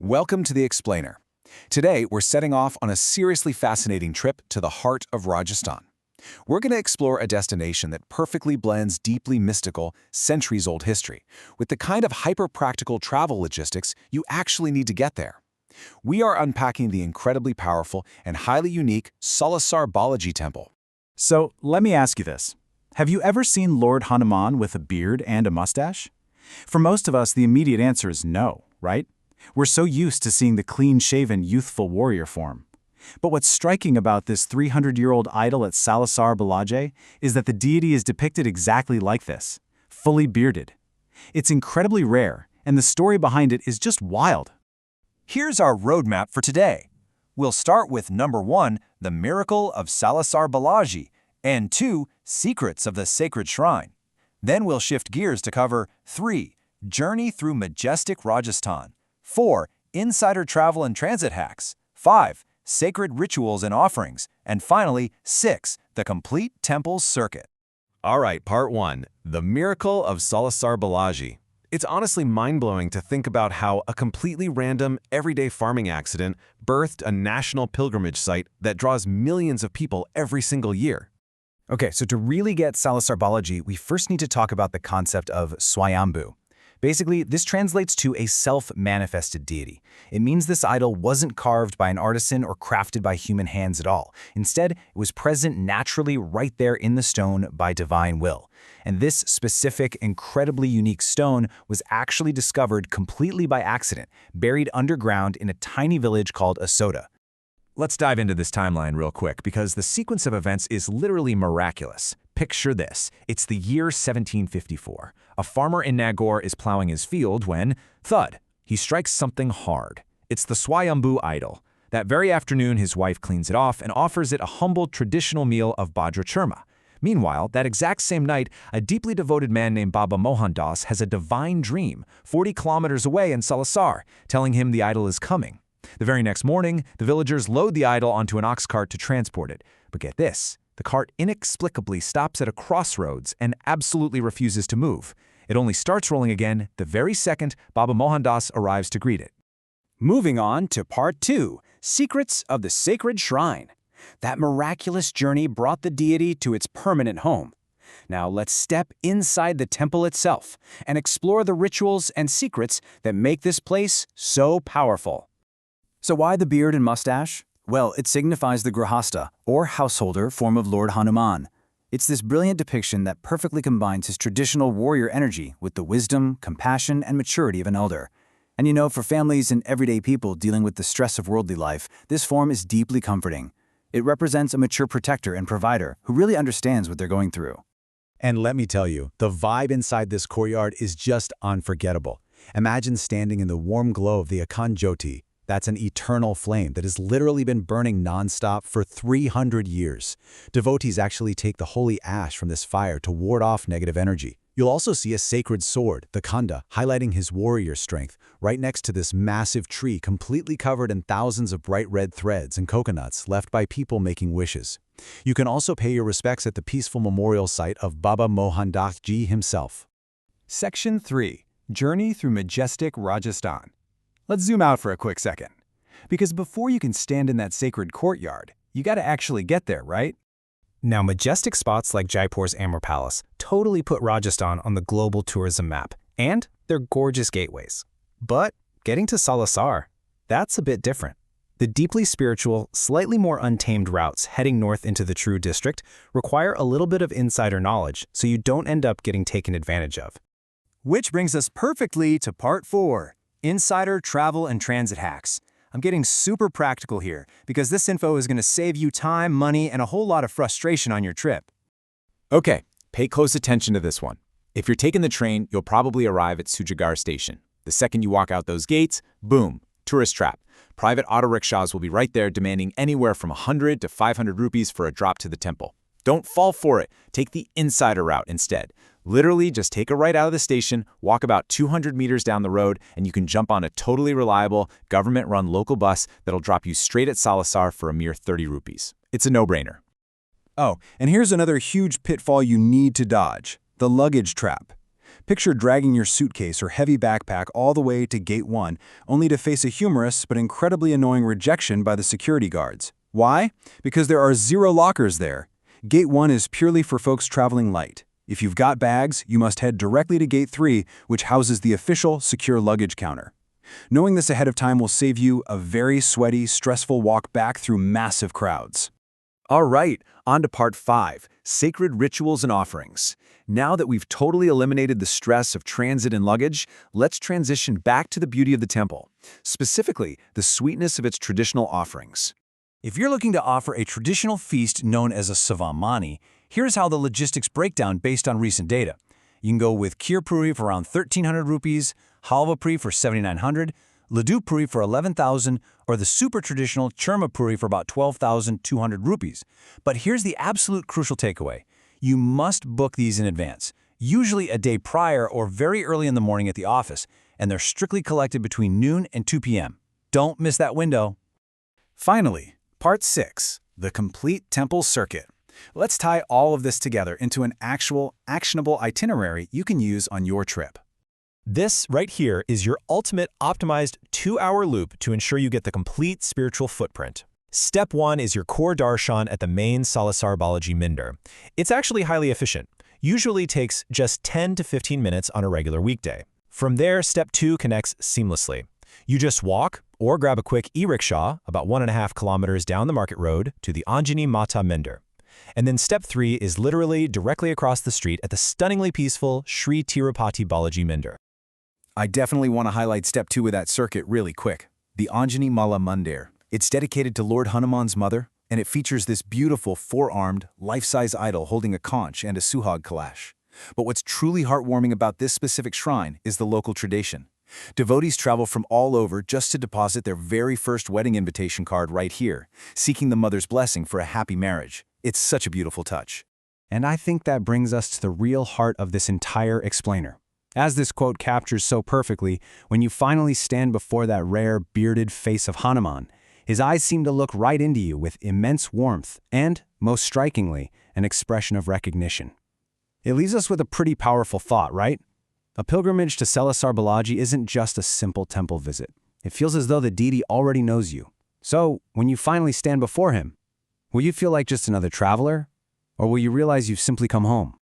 Welcome to the Explainer. Today, we're setting off on a seriously fascinating trip to the heart of Rajasthan. We're going to explore a destination that perfectly blends deeply mystical, centuries-old history with the kind of hyper-practical travel logistics you actually need to get there. We are unpacking the incredibly powerful and highly unique Salasar Balaji Temple. So, let me ask you this. Have you ever seen Lord Hanuman with a beard and a mustache? For most of us, the immediate answer is no, right? We're so used to seeing the clean-shaven, youthful warrior form. But what's striking about this 300-year-old idol at Salasar Balaji is that the deity is depicted exactly like this, fully bearded. It's incredibly rare, and the story behind it is just wild. Here's our roadmap for today. We'll start with number 1, the miracle of Salasar Balaji, and 2, secrets of the sacred shrine. Then we'll shift gears to cover 3, journey through majestic Rajasthan, 4, insider travel and transit hacks, 5, sacred rituals and offerings, and finally, 6, the complete temple circuit. All right, part 1, the miracle of Salasar Balaji. It's honestly mind-blowing to think about how a completely random, everyday farming accident birthed a national pilgrimage site that draws millions of people every single year. Okay, so to really get Salasar Balaji, we first need to talk about the concept of Swayambhu. Basically, this translates to a self-manifested deity. It means this idol wasn't carved by an artisan or crafted by human hands at all. Instead, it was present naturally right there in the stone by divine will. And this specific, incredibly unique stone was actually discovered completely by accident, buried underground in a tiny village called Asoda. Let's dive into this timeline real quick because the sequence of events is literally miraculous. Picture this. It's the year 1754. A farmer in Nagaur is plowing his field when, thud, he strikes something hard. It's the Swayambhu idol. That very afternoon, his wife cleans it off and offers it a humble traditional meal of bajra churma. Meanwhile, that exact same night, a deeply devoted man named Baba Mohan Das has a divine dream 40 kilometers away in Salasar, telling him the idol is coming. The very next morning, the villagers load the idol onto an ox cart to transport it. But get this, the cart inexplicably stops at a crossroads and absolutely refuses to move. It only starts rolling again the very second Baba Mohan Das arrives to greet it. Moving on to part 2, secrets of the sacred shrine. That miraculous journey brought the deity to its permanent home. Now let's step inside the temple itself and explore the rituals and secrets that make this place so powerful. So why the beard and mustache? Well, it signifies the grihasta, or householder, form of Lord Hanuman. It's this brilliant depiction that perfectly combines his traditional warrior energy with the wisdom, compassion, and maturity of an elder. And you know, for families and everyday people dealing with the stress of worldly life, this form is deeply comforting. It represents a mature protector and provider who really understands what they're going through. And let me tell you, the vibe inside this courtyard is just unforgettable. Imagine standing in the warm glow of the Akhand Jyoti. That's an eternal flame that has literally been burning nonstop for 300 years. Devotees actually take the holy ash from this fire to ward off negative energy. You'll also see a sacred sword, the khanda, highlighting his warrior strength, right next to this massive tree completely covered in thousands of bright red threads and coconuts left by people making wishes. You can also pay your respects at the peaceful memorial site of Baba Mohan Das Ji himself. Section 3, Journey through majestic Rajasthan. Let's zoom out for a quick second. Because before you can stand in that sacred courtyard, you gotta actually get there, right? Now, majestic spots like Jaipur's Amber Palace totally put Rajasthan on the global tourism map, and they're gorgeous gateways. But getting to Salasar, that's a bit different. The deeply spiritual, slightly more untamed routes heading north into the Churu District require a little bit of insider knowledge so you don't end up getting taken advantage of. Which brings us perfectly to part 4, insider travel and transit hacks. I'm getting super practical here because this info is going to save you time, money, and a whole lot of frustration on your trip. Okay, pay close attention to this one. If you're taking the train, you'll probably arrive at Sujagar Station. The second you walk out those gates, boom, tourist trap. Private auto rickshaws will be right there demanding anywhere from 100 to 500 rupees for a drop to the temple. Don't fall for it. Take the insider route instead. Literally, just take a right out of the station, walk about 200 meters down the road, and you can jump on a totally reliable, government-run local bus that'll drop you straight at Salasar for a mere 30 rupees. It's a no-brainer. Oh, and here's another huge pitfall you need to dodge, the luggage trap. Picture dragging your suitcase or heavy backpack all the way to Gate 1, only to face a humorous but incredibly annoying rejection by the security guards. Why? Because there are 0 lockers there. Gate 1 is purely for folks traveling light. If you've got bags, you must head directly to Gate 3, which houses the official secure luggage counter. Knowing this ahead of time will save you a very sweaty, stressful walk back through massive crowds. All right, on to part 5, sacred rituals and offerings. Now that we've totally eliminated the stress of transit and luggage, let's transition back to the beauty of the temple, specifically the sweetness of its traditional offerings. If you're looking to offer a traditional feast known as a savamani, here's how the logistics break down based on recent data. You can go with Kheer Puri for around 1,300 rupees, Halva Puri for 7,900, Laddu Puri for 11,000, or the super traditional Churma Puri for about 12,200 rupees. But here's the absolute crucial takeaway. You must book these in advance, usually a day prior or very early in the morning at the office, and they're strictly collected between noon and 2 p.m. Don't miss that window. Finally, Part 6, the complete temple circuit. Let's tie all of this together into an actual, actionable itinerary you can use on your trip. This right here is your ultimate optimized 2-hour loop to ensure you get the complete spiritual footprint. Step 1 is your core darshan at the main Salasar Balaji Mandir. It's actually highly efficient, usually takes just 10 to 15 minutes on a regular weekday. From there, Step 2 connects seamlessly. You just walk or grab a quick e-rickshaw about 1.5 kilometers down the market road to the Anjani Mata Mandir. And then Step 3 is literally directly across the street at the stunningly peaceful Shri Tirupati Balaji Mandir. I definitely want to highlight Step 2 of that circuit really quick, the Anjani Mala Mandir. It's dedicated to Lord Hanuman's mother, and it features this beautiful 4-armed, life-size idol holding a conch and a suhag kalash. But what's truly heartwarming about this specific shrine is the local tradition. Devotees travel from all over just to deposit their very first wedding invitation card right here, seeking the mother's blessing for a happy marriage. It's such a beautiful touch. And I think that brings us to the real heart of this entire explainer. As this quote captures so perfectly, when you finally stand before that rare, bearded face of Hanuman, his eyes seem to look right into you with immense warmth and, most strikingly, an expression of recognition. It leaves us with a pretty powerful thought, right? A pilgrimage to Salasar Balaji isn't just a simple temple visit. It feels as though the deity already knows you. So, when you finally stand before him, will you feel like just another traveler? Or will you realize you've simply come home?